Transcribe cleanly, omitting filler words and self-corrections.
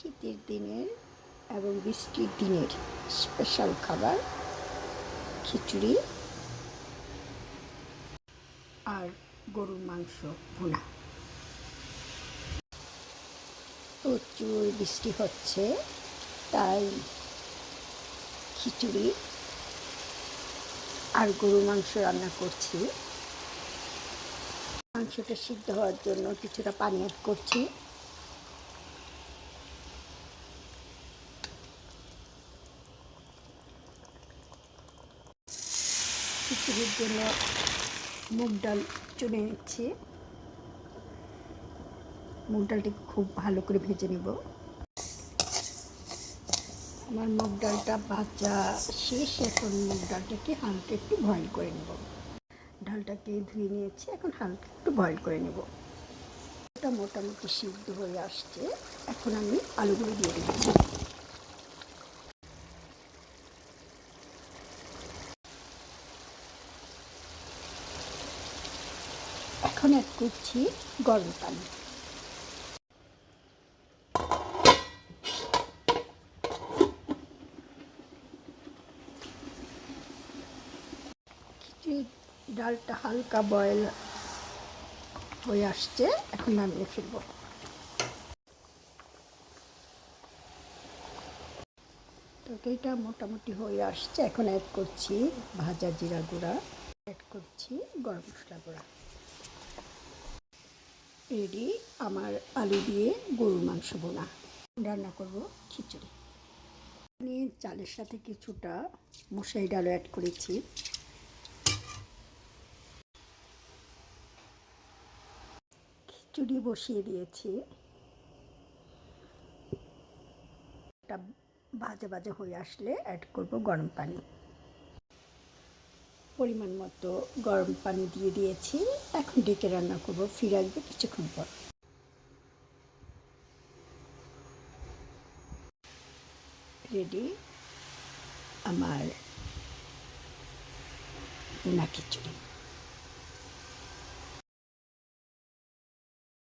শীতের দিনের এবং বৃষ্টির দিনের স্পেশাল খাবার খিচুড়ি আর গরুর মাংস ভুনা। প্রচুর বৃষ্টি হচ্ছে, তাই খিচুড়ি আর গরুর মাংস রান্না করছি। মাংসটা সিদ্ধ হওয়ার জন্য কিছুটা পানি অ্যাড করছি। খিচুড়ির জন্য মুগ ডাল চুনে নিচ্ছি। মুগ ডালটিকে খুব ভালো করে ভেজে নেব। আমার মুগ ডালটা ভাজা শেষ। এখন মুগ ডালটাকে হালকা একটু বয়েল করে নেব। ডালটাকে ধুয়ে নিয়েছি, এখন হালকা একটু বয়েল করে নেব। এটা মোটামুটি সিদ্ধ হয়ে আসছে। এখন আমি আলুগুলো দিয়ে দিচ্ছি। এখন অ্যাড করছি গরম পানি। ডালটা হালকা বয়েল হয়ে আসছে, এখন নামিয়ে ফেলব। তরকারিটা মোটামুটি হয়ে আসছে, এখন অ্যাড করছি ভাজা জিরা গুঁড়া, অ্যাড করছি গরম মশলা গুঁড়া। রেডি আমার আলু দিয়ে গরুর মাংস ভুনা। রান্না করব খিচুড়ি। আমি চালের সাথে কিছুটা মশারি ডালও অ্যাড করেছি। খিচুড়ি বসিয়ে দিয়েছি। এটা ভাজা ভাজা হয়ে আসলে অ্যাড করব গরম পানি। পরিমাণ মতো গরম পানি দিয়ে দিয়েছি। এখন ডেকে রান্না করব, ফিরে আসবে কিছুক্ষণ পর। রেডি আমার ভুনা খিচুড়ি।